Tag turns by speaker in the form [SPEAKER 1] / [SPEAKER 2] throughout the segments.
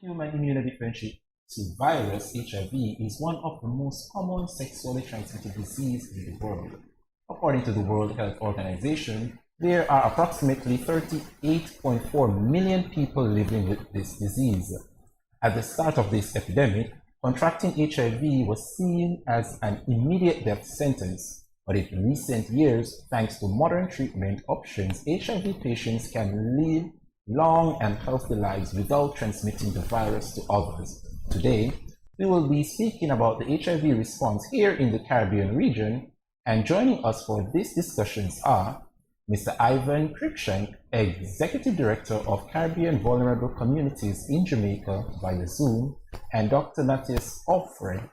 [SPEAKER 1] Human Immunodeficiency Virus, HIV, is one of the most common sexually transmitted diseases in the world. According to the World Health Organization, there are approximately 38.4 million people living with this disease. At the start of this epidemic, contracting HIV was seen as an immediate death sentence, but in recent years, thanks to modern treatment options, HIV patients can live long and healthy lives without transmitting the virus to others. Today, we will be speaking about the HIV response here in the Caribbean region, and joining us for these discussions are Mr. Ivan Cruickshank, Executive Director of Caribbean Vulnerable Communities in Jamaica via Zoom, and Dr. Mathias Ofre,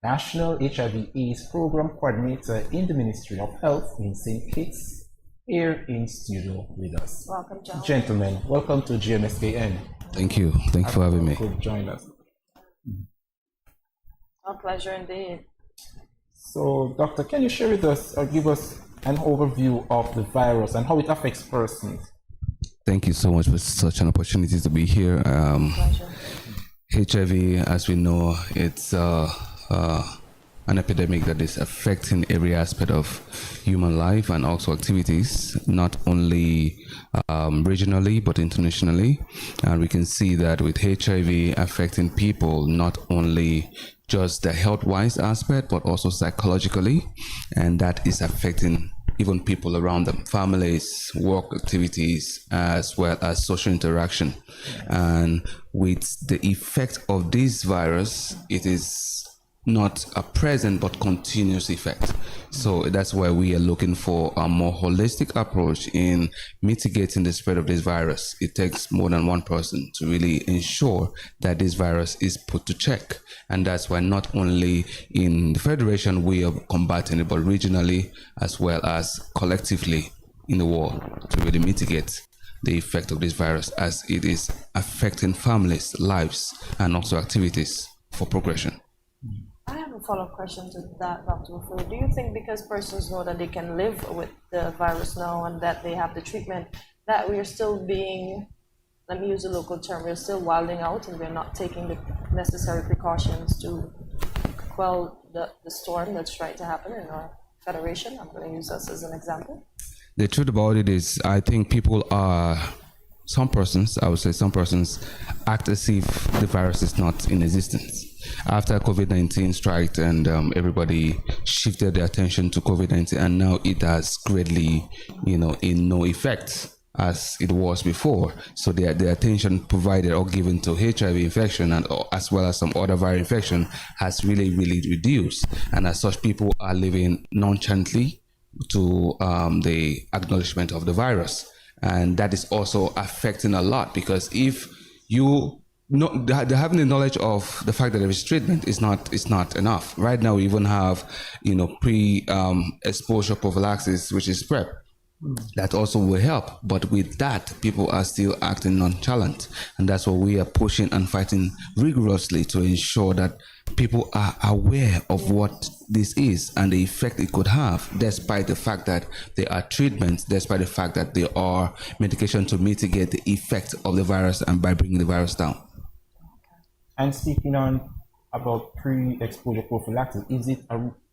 [SPEAKER 1] National HIV/AIDS Program Coordinator in the Ministry of Health in St. Kitts, here in studio with us.
[SPEAKER 2] Welcome, John.
[SPEAKER 1] Gentlemen, welcome to GMSKN.
[SPEAKER 3] Thank you. Thank you for having me.
[SPEAKER 1] Could join us.
[SPEAKER 2] Our pleasure indeed.
[SPEAKER 1] So, Doctor, can you share with us or give us an overview of the virus and how it affects persons?
[SPEAKER 3] Thank you so much for such an opportunity to be here.
[SPEAKER 2] Pleasure.
[SPEAKER 3] HIV, as we know, it's an epidemic that is affecting every aspect of human life and also activities, not only regionally but internationally. And we can see that with HIV affecting people, not only just the health-wise aspect, but also psychologically, and that is affecting even people around them, families, work activities, as well as social interaction. And with the effect of this virus, it is not a present but continuous effect. So that's why we are looking for a more holistic approach in mitigating the spread of this virus. It takes more than one person to really ensure that this virus is put to check. And that's why not only in the Federation we are combating it, but regionally as well as collectively in the world to really mitigate the effect of this virus as it is affecting families, lives, and also activities for progression.
[SPEAKER 2] I have a follow-up question to that, Dr. Ofre. Do you think because persons know that they can live with the virus now and that they have the treatment, that we are still being, let me use a local term, we're still wilding out and we're not taking the necessary precautions to quell the storm that's trying to happen in our federation? I'm going to use us as an example.
[SPEAKER 3] The truth about it is, I think people are, some persons act as if the virus is not in existence. After COVID-19 struck and everybody shifted their attention to COVID-19, and now it has greatly, in no effect as it was before. So the attention provided or given to HIV infection and as well as some other viral infection has really, really reduced. And as such, people are living nonchalantly to the acknowledgement of the virus. And that is also affecting a lot, because if you having the knowledge of the fact that there is treatment is not enough. Right now we even have pre-exposure prophylaxis, which is PrEP. That also will help, but with that people are still acting nonchalant, and that's what we are pushing and fighting rigorously to ensure that people are aware of what this is and the effect it could have, despite the fact that there are treatments, despite the fact that there are medication to mitigate the effect of the virus and by bringing the virus down.
[SPEAKER 1] And speaking on about pre-exposure prophylaxis, is it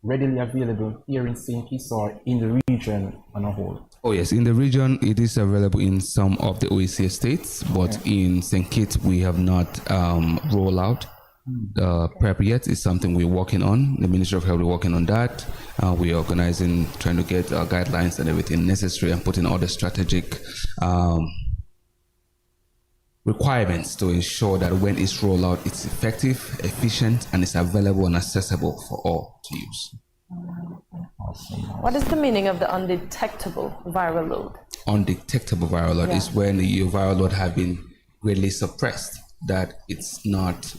[SPEAKER 1] readily available here in St. Kitts or in the region on a whole?
[SPEAKER 3] Oh yes, in the region it is available in some of the OECA states, but in St. Kitts we have not rolled out PrEP yet. Is something we're working on. The Ministry of Health is working on that. We're organizing, trying to get guidelines and everything necessary and putting all the strategic requirements to ensure that when it's rolled out, it's effective, efficient, and it's available and accessible for all to use.
[SPEAKER 2] What is the meaning of the undetectable viral load?
[SPEAKER 3] Undetectable viral load is when your viral load have been greatly suppressed, that it's not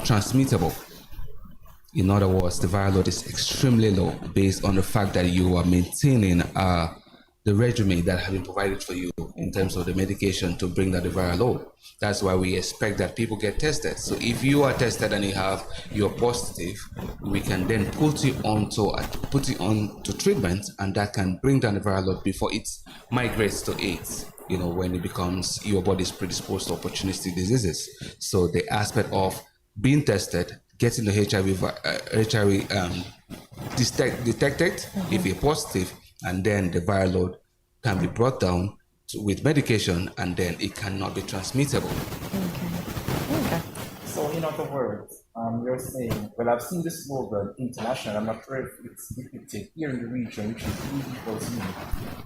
[SPEAKER 3] transmittable. In other words, the viral load is extremely low based on the fact that you are maintaining a the regimen that have been provided for you in terms of the medication to bring down the viral load. That's why we expect that people get tested. So if you are tested and you're positive, we can then put you on to treatment, and that can bring down the viral load before it migrates to AIDS. When it becomes your body's predisposed to opportunistic diseases. So the aspect of being tested, getting the HIV detected if you're positive, and then the viral load can be brought down with medication, and then it cannot be transmittable.
[SPEAKER 2] Okay.
[SPEAKER 1] So in other words, you're saying, well, I've seen this slogan international. I'm not sure if it's depicted here in the region, which is E=E.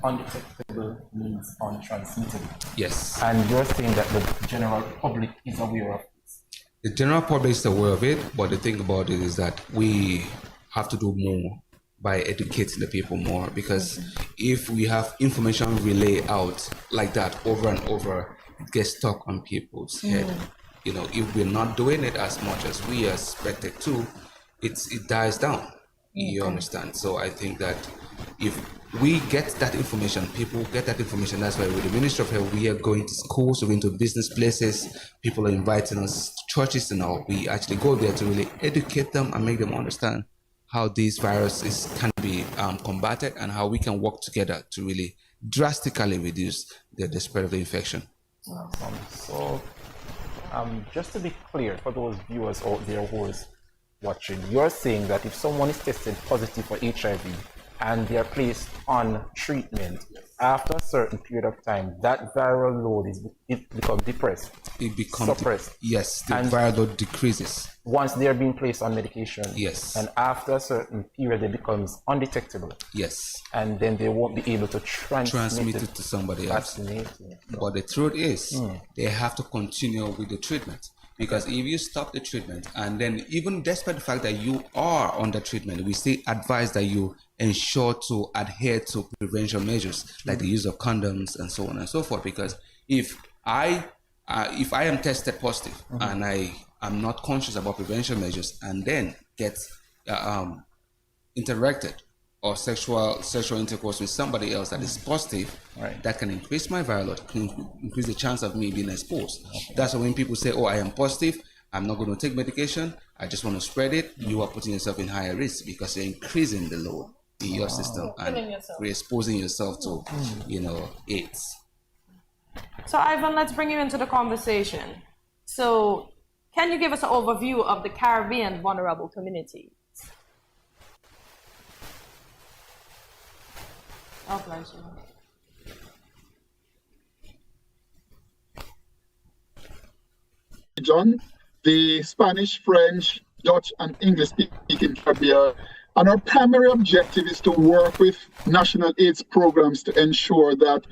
[SPEAKER 1] Undetectable means untransmittable.
[SPEAKER 3] Yes.
[SPEAKER 1] And you're saying that the general public is aware of this.
[SPEAKER 3] The general public is aware of it, but the thing about it is that we have to do more by educating the people more, because if we have information relay out like that over and over, it gets stuck on people's head. If we're not doing it as much as we expected to, it dies down. You understand? So I think that if we get that information, people get that information. That's why with the Ministry of Health, we are going to schools, we're going to business places, people are inviting us to churches and all. We actually go there to really educate them and make them understand how these viruses can be combated, and how we can work together to really drastically reduce the spread of the infection.
[SPEAKER 1] Awesome. So just to be clear, for those viewers out there who is watching, you're saying that if someone is tested positive for HIV and they are placed on treatment, after a certain period of time, that viral load becomes depressed.
[SPEAKER 3] It becomes
[SPEAKER 1] suppressed.
[SPEAKER 3] Yes, the viral load decreases.
[SPEAKER 1] Once they are being placed on medication.
[SPEAKER 3] Yes.
[SPEAKER 1] And after a certain period, it becomes undetectable.
[SPEAKER 3] Yes.
[SPEAKER 1] And then they won't be able to transmit it
[SPEAKER 3] to somebody else.
[SPEAKER 1] Fascinating.
[SPEAKER 3] But the truth is, they have to continue with the treatment. Because if you stop the treatment, and then even despite the fact that you are on the treatment, we still advise that you ensure to adhere to prevention measures like the use of condoms and so on and so forth. Because if I am tested positive and I am not conscious about prevention measures, and then get interacted or sexual intercourse with somebody else that is positive, that can increase my viral load, can increase the chance of me being exposed. That's why when people say, oh, I am positive, I'm not going to take medication, I just want to spread it, you are putting yourself in higher risk, because you're increasing the load in your system and re-exposing yourself to, AIDS.
[SPEAKER 2] So Ivan, let's bring you into the conversation. So can you give us an overview of the Caribbean vulnerable community? Oh, pleasure.
[SPEAKER 4] John, the Spanish, French, Dutch, and English-speaking Caribbean, and our primary objective is to work with national AIDS programs to ensure that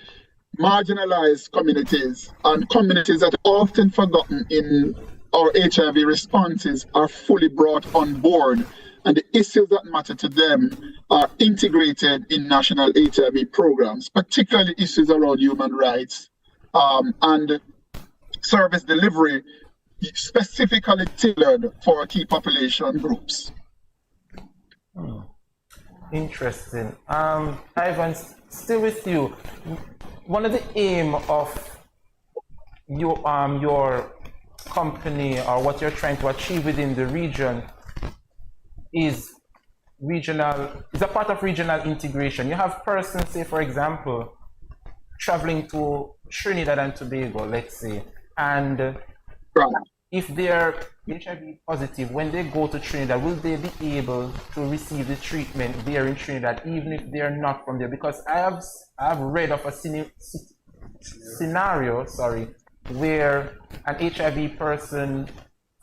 [SPEAKER 4] marginalized communities and communities that are often forgotten in our HIV responses are fully brought on board, and the issues that matter to them are integrated in national HIV programs, particularly issues around human rights and service delivery, specifically tailored for key population groups.
[SPEAKER 1] Interesting. Ivan, still with you. One of the aim of your company, or what you're trying to achieve within the region, is a part of regional integration. You have persons, say for example, traveling to Trinidad and Tobago, let's say, and if they're HIV positive, when they go to Trinidad, will they be able to receive the treatment there in Trinidad, even if they're not from there? Because I have read of a scenario, where an HIV person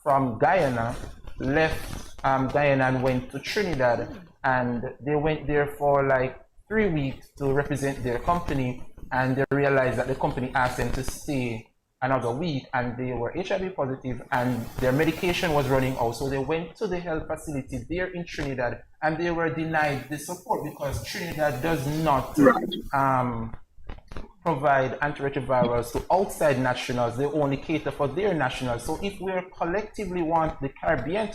[SPEAKER 1] from Guyana left Guyana and went to Trinidad, and they went there for like 3 weeks to represent their company, and they realized that the company asked them to stay another week, and they were HIV positive and their medication was running out. So they went to the health facility there in Trinidad, and they were denied the support because Trinidad does not provide antiretrovirals to outside nationals. They only cater for their nationals. So if we collectively want the Caribbean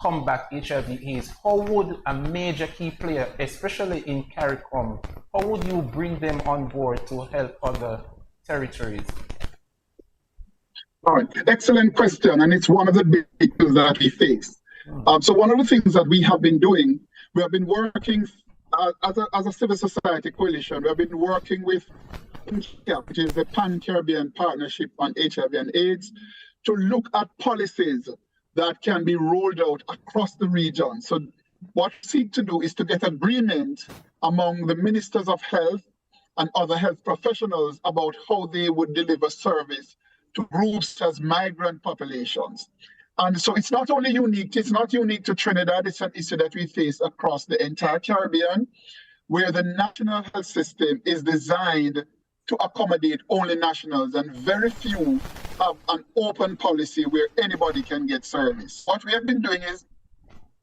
[SPEAKER 1] combat HIV/AIDS, how would a major key player, especially in CARICOM, how would you bring them on board to help other territories?
[SPEAKER 4] All right, excellent question, and it's one of the big issues that we face. So one of the things that we have been doing, we have been working as a civil society coalition. We have been working with PANCAP, which is the Pan-Caribbean Partnership on HIV and AIDS, to look at policies that can be rolled out across the region. So what we seek to do is to get agreement among the ministers of health and other health professionals about how they would deliver service to groups as migrant populations. And so it's not unique to Trinidad, it's an issue that we face across the entire Caribbean, where the national health system is designed to accommodate only nationals, and very few have an open policy where anybody can get service. What we have been doing is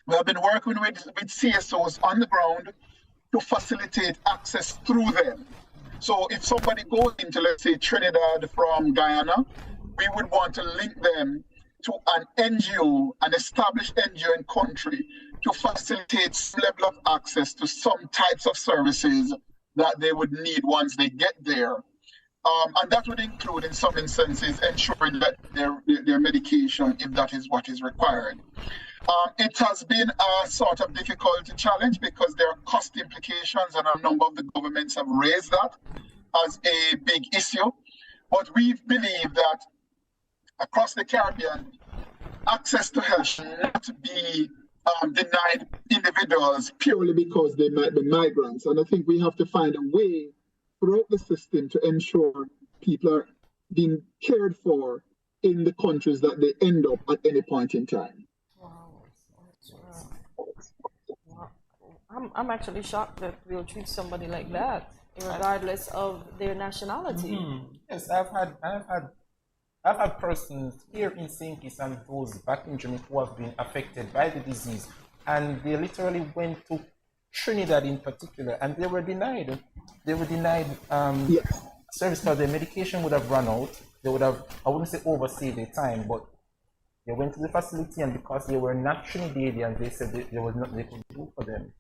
[SPEAKER 4] we have been working with CSOs on the ground to facilitate access through them. So if somebody goes into, let's say, Trinidad from Guyana, we would want to link them to an NGO, an established NGO in country, to facilitate some level of access to some types of services that they would need once they get there. And that would include, in some instances, ensuring that their medication, if that is what is required. It has been a sort of difficult challenge because there are cost implications, and a number of the governments have raised that as a big issue. But we believe that across the Caribbean, access to health should not be denied individuals purely because they might be migrants. And I think we have to find a way throughout the system to ensure people are being cared for in the countries that they end up at any point in time.
[SPEAKER 2] Wow. I'm actually shocked that we'll treat somebody like that, regardless of their nationality.
[SPEAKER 1] Yes, I've had persons here in St. Kitts and those back in Jamaica who have been affected by the disease, and they literally went to Trinidad in particular, and they were denied. They were denied service because their medication would have run out. They would have, I wouldn't say overstayed their time, but they went to the facility, and because they were not Trinidadians, they said there was nothing they could do for them.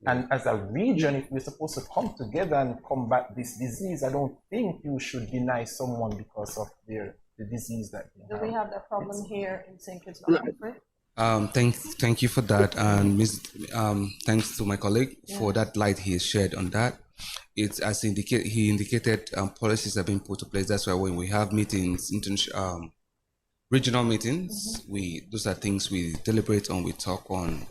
[SPEAKER 1] And as a region, if we're supposed to come together and combat this disease, I don't think you should deny someone because of the disease that they have.
[SPEAKER 2] Do we have that problem here in St. Kitts?
[SPEAKER 3] Thank you for that, and thanks to my colleague for that light he has shared on that. It's as he indicated, policies have been put in place. That's why when we have meetings, regional meetings, those are things we deliberate on, we talk on,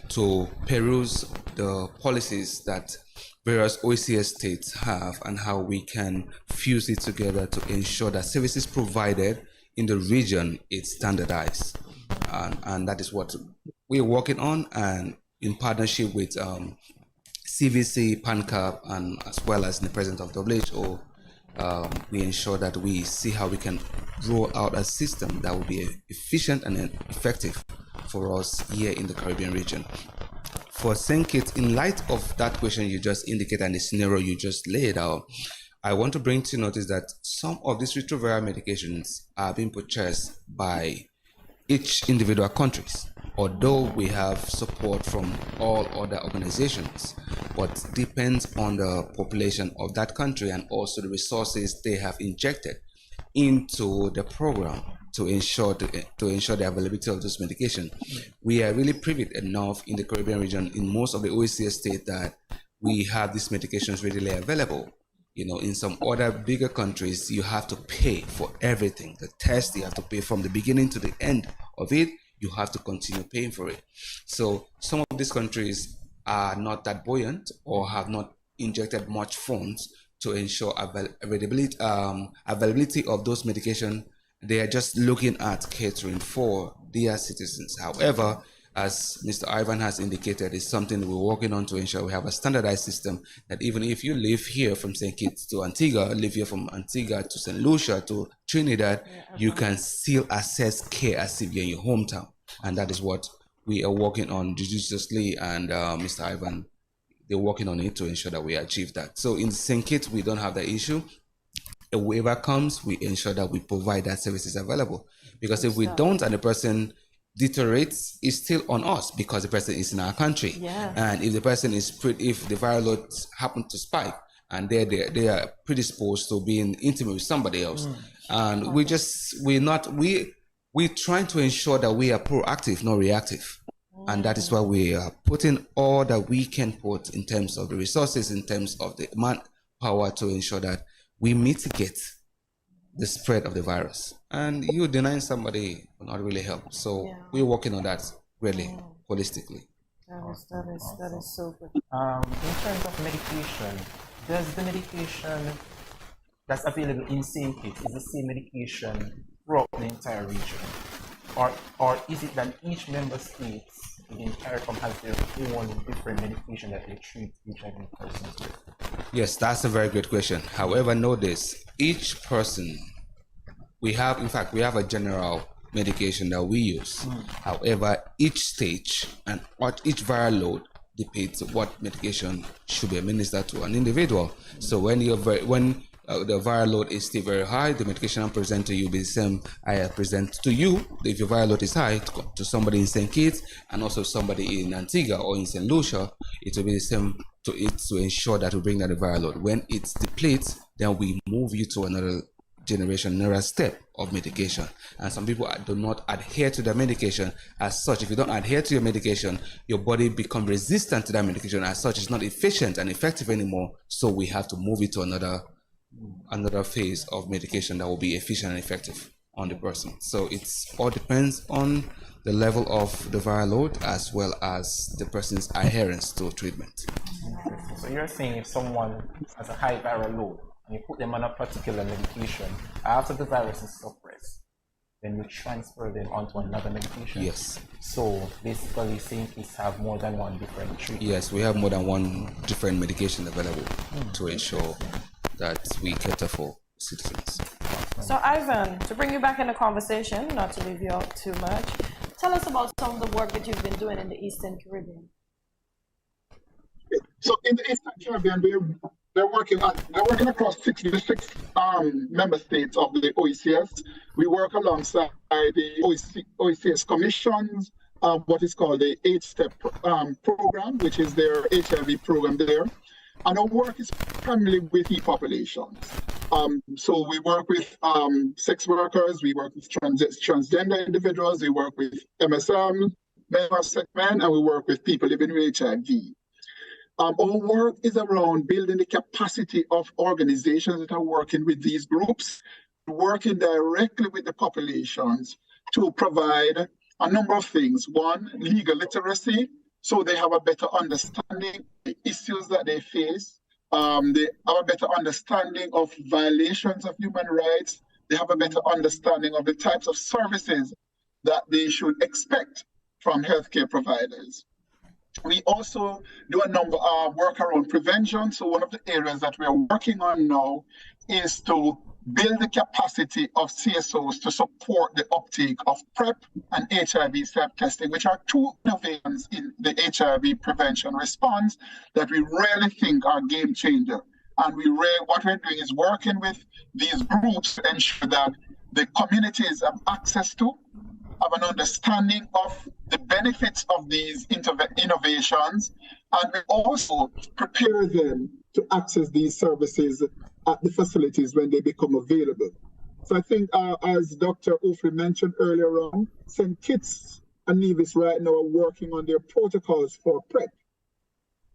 [SPEAKER 3] to peruse the policies that various OECS states have and how we can fuse it together to ensure that services provided in the region is standardized. And that is what we're working on, and in partnership with CVC, PANCAP, and as well as in the presence of WHO, we ensure that we see how we can roll out a system that will be efficient and effective for us here in the Caribbean region. For St. Kitts, in light of that question you just indicated and the scenario you just laid out, I want to bring to notice that some of these retroviral medications are being purchased by each individual countries, although we have support from all other organizations, but depends on the population of that country and also the resources they have injected into the program to ensure the availability of this medication. We are really privileged enough in the Caribbean region, in most of the OECS states, that we have these medications readily available. You know, in some other bigger countries, you have to pay for everything. The test, you have to pay from the beginning to the end of it. You have to continue paying for it. So some of these countries are not that buoyant or have not injected much funds to ensure availability of those medications. They are just looking at catering for their citizens. However, as Mr. Ivan has indicated, it's something we're working on to ensure we have a standardized system that even if you live here from St. Kitts to Antigua, live here from Antigua to St. Lucia to Trinidad, you can still access care as if you're in your hometown. And that is what we are working on judiciously, and Mr. Ivan, they're working on it to ensure that we achieve that. So in St. Kitts, we don't have that issue. A waiver comes, we ensure that we provide that services available. Because if we don't, and the person deteriorates is still on us because the person is in our country.
[SPEAKER 2] Yeah.
[SPEAKER 3] And if the person is if the viral load happens to spike and they are predisposed to being intimate with somebody else, and we're trying to ensure that we are proactive, not reactive. And that is why we are putting all that we can put in terms of the resources, in terms of the manpower to ensure that we mitigate the spread of the virus. And you denying somebody will not really help. So we're working on that really holistically.
[SPEAKER 2] That is so good.
[SPEAKER 1] In terms of medication, does the medication that's available in same kit is the same medication throughout the entire region? Or is it that each member state in CARICOM has their own different medication that they treat HIV persons with?
[SPEAKER 3] Yes, that's a very good question. However, know this, each person, we have a general medication that we use. However, each stage and each viral load depicts what medication should be administered to an individual. So when the viral load is still very high, the medication I present to you will be the same I present to you. If your viral load is high, to somebody in St. Kitts and also somebody in Antigua or in St. Lucia, it will be the same to ensure that we bring down the viral load. When it depletes, then we move you to another generation, another step of medication. And some people do not adhere to the medication as such. If you don't adhere to your medication, your body becomes resistant to that medication. As such, it's not efficient and effective anymore. So we have to move it to another phase of medication that will be efficient and effective on the person. So it's all depends on the level of the viral load as well as the person's adherence to treatment.
[SPEAKER 1] So you're saying if someone has a high viral load and you put them on a particular medication, after the virus is suppressed, then you transfer them onto another medication?
[SPEAKER 3] Yes.
[SPEAKER 1] So basically, St. Kitts have more than one different treatment?
[SPEAKER 3] Yes, we have more than one different medication available to ensure that we cater for citizens.
[SPEAKER 2] So Ivan, to bring you back in the conversation, not to leave you out too much, tell us about some of the work that you've been doing in the Eastern Caribbean.
[SPEAKER 4] So in the Eastern Caribbean, they're working across 66 member states of the OECS. We work alongside the OECS commissions, what is called the 8-step program, which is their HIV program there. And our work is primarily with key populations. So we work with sex workers, we work with transgender individuals, we work with MSM, men, and we work with people living with HIV. Our work is around building the capacity of organizations that are working with these groups, working directly with the populations to provide a number of things. One, legal literacy, so they have a better understanding of the issues that they face. They have a better understanding of violations of human rights. They have a better understanding of the types of services that they should expect from healthcare providers. We also do a number of work around prevention. So one of the areas that we are working on now is to build the capacity of CSOs to support the uptake of PrEP and HIV self-testing, which are two innovations in the HIV prevention response that we really think are game changer. And what we're doing is working with these groups to ensure that the communities have access to, have an understanding of the benefits of these innovations, and we also prepare them to access these services at the facilities when they become available. So I think, as Dr. Ofre mentioned earlier on, stkittsnevis right now are working on their protocols for PrEP.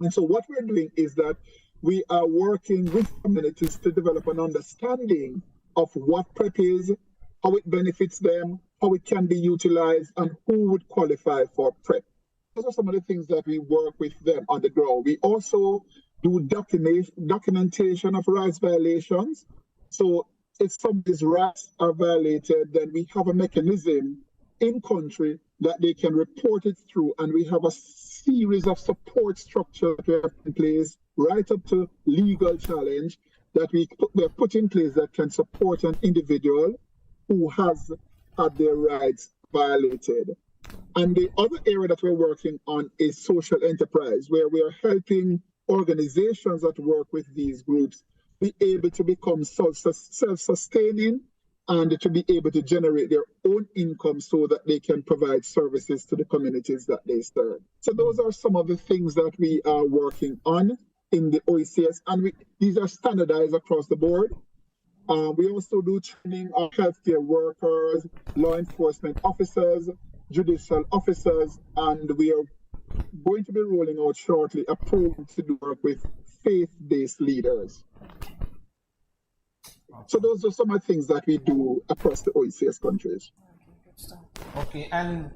[SPEAKER 4] And so what we're doing is that we are working with communities to develop an understanding of what PrEP is, how it benefits them, how it can be utilized, and who would qualify for PrEP. Those are some of the things that we work with them on the ground. We also do documentation of rights violations. So if somebody's rights are violated, then we have a mechanism in country that they can report it through, and we have a series of support structures that we have in place, right up to legal challenge, that we have put in place that can support an individual who has had their rights violated. And the other area that we're working on is social enterprise, where we are helping organizations that work with these groups be able to become self-sustaining and to be able to generate their own income so that they can provide services to the communities that they serve. So those are some of the things that we are working on in the OECS, and these are standardized across the board. We also do training of healthcare workers, law enforcement officers, judicial officers, and we are going to be rolling out shortly a program to do work with faith-based leaders. So those are some of the things that we do across the OECS countries.
[SPEAKER 1] Okay, and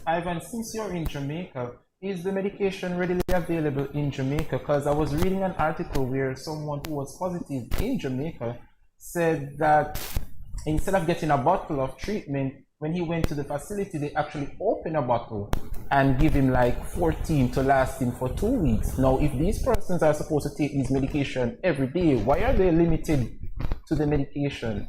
[SPEAKER 1] Ivan, since you're in Jamaica, is the medication readily available in Jamaica? Because I was reading an article where someone who was positive in Jamaica said that instead of getting a bottle of treatment, when he went to the facility, they actually open a bottle and give him like 14 to last him for 2 weeks. Now, if these persons are supposed to take these medication every day, why are they limited to the medication?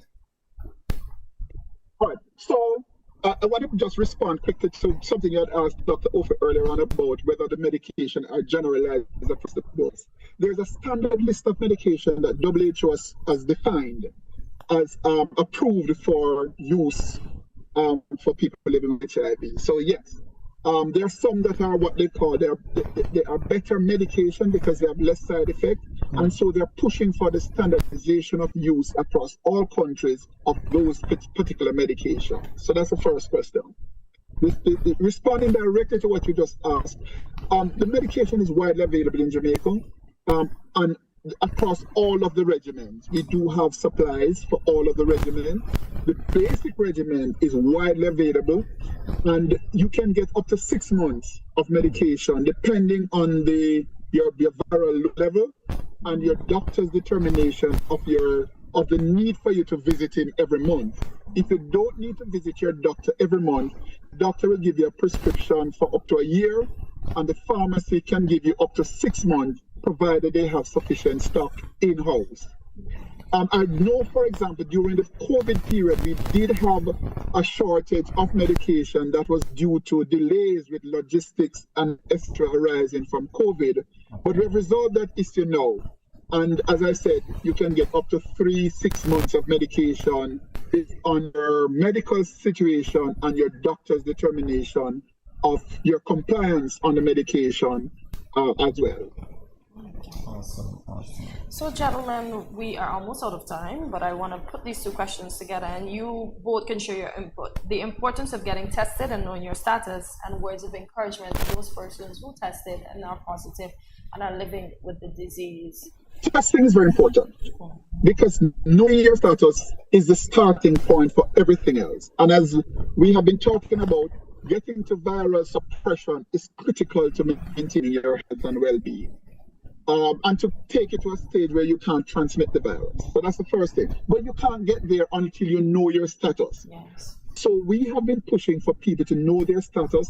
[SPEAKER 4] Right. So I want to just respond quickly to something you had asked Dr. Ofre earlier on about whether the medication are generalized across the board. There's a standard list of medication that WHO has defined as approved for use for people living with HIV. So yes, there are some that are what they call they are better medication because they have less side effect, and so they're pushing for the standardization of use across all countries of those particular medications. So that's the first question. Responding directly to what you just asked, the medication is widely available in Jamaica, and across all of the regimens. We do have supplies for all of the regimens. The basic regimen is widely available, and you can get up to 6 months of medication depending on your viral level and your doctor's determination of the need for you to visit him every month. If you don't need to visit your doctor every month, the doctor will give you a prescription for up to a year, and the pharmacy can give you up to 6 months, provided they have sufficient stock in-house. I know, for example, during the COVID period, we did have a shortage of medication that was due to delays with logistics and extra arising from COVID. But we've resolved that issue now. And as I said, you can get up to 3-6 months of medication based on your medical situation and your doctor's determination of your compliance on the medication as well.
[SPEAKER 1] Awesome.
[SPEAKER 2] So, gentlemen, we are almost out of time, but I want to put these two questions together, and you both can share your input. The importance of getting tested and knowing your status, and words of encouragement to those persons who tested and are positive and are living with the disease.
[SPEAKER 4] Testing is very important because knowing your status is the starting point for everything else. And as we have been talking about, getting to viral suppression is critical to maintaining your health and well-being. And to take it to a stage where you can't transmit the virus. So that's the first thing. But you can't get there until you know your status.
[SPEAKER 2] Yes.
[SPEAKER 4] So we have been pushing for people to know their status.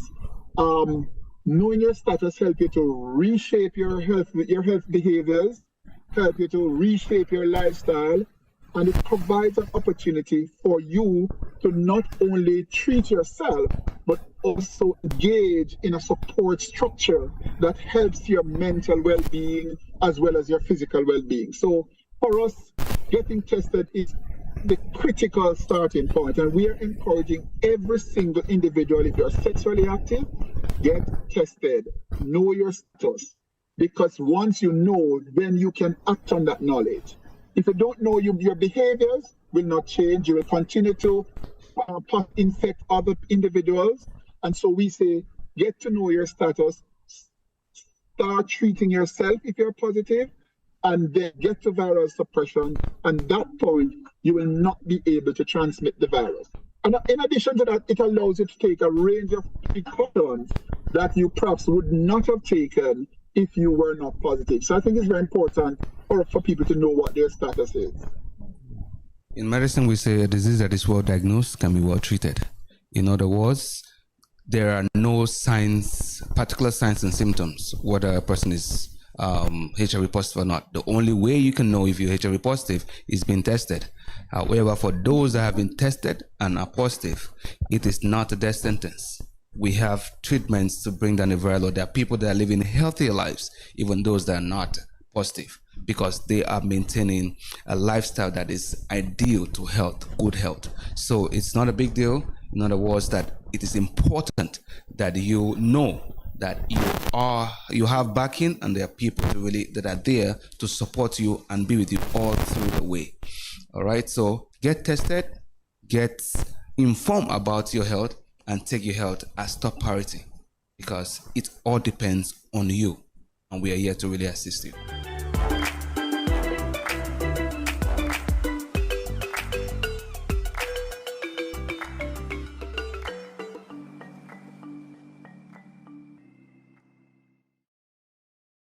[SPEAKER 4] Knowing your status helps you to reshape your health behaviors, help you to reshape your lifestyle, and it provides an opportunity for you to not only treat yourself, but also engage in a support structure that helps your mental well-being as well as your physical well-being. So for us, getting tested is the critical starting point, and we are encouraging every single individual, if you're sexually active, get tested, know your status, because once you know, then you can act on that knowledge. If you don't know, your behaviors will not change. You will continue to infect other individuals. And so we say, get to know your status, start treating yourself if you're positive, and then get to viral suppression. And at that point, you will not be able to transmit the virus. And in addition to that, it allows you to take a range of precautions that you perhaps would not have taken if you were not positive. So I think it's very important for people to know what their status is.
[SPEAKER 3] In medicine, we say a disease that is well diagnosed can be well treated. In other words, there are no signs, particular signs and symptoms, whether a person is HIV positive or not. The only way you can know if you're HIV positive is being tested. However, for those that have been tested and are positive, it is not a death sentence. We have treatments to bring down the viral load. There are people that are living healthier lives, even those that are not positive, because they are maintaining a lifestyle that is ideal to health, good health. So it's not a big deal. In other words, that it is important that you know that you have backing, and there are people that are there to support you and be with you all through the way. All right, so get tested, get informed about your health, and take your health as top priority, because it all depends on you, and we are here to really assist you.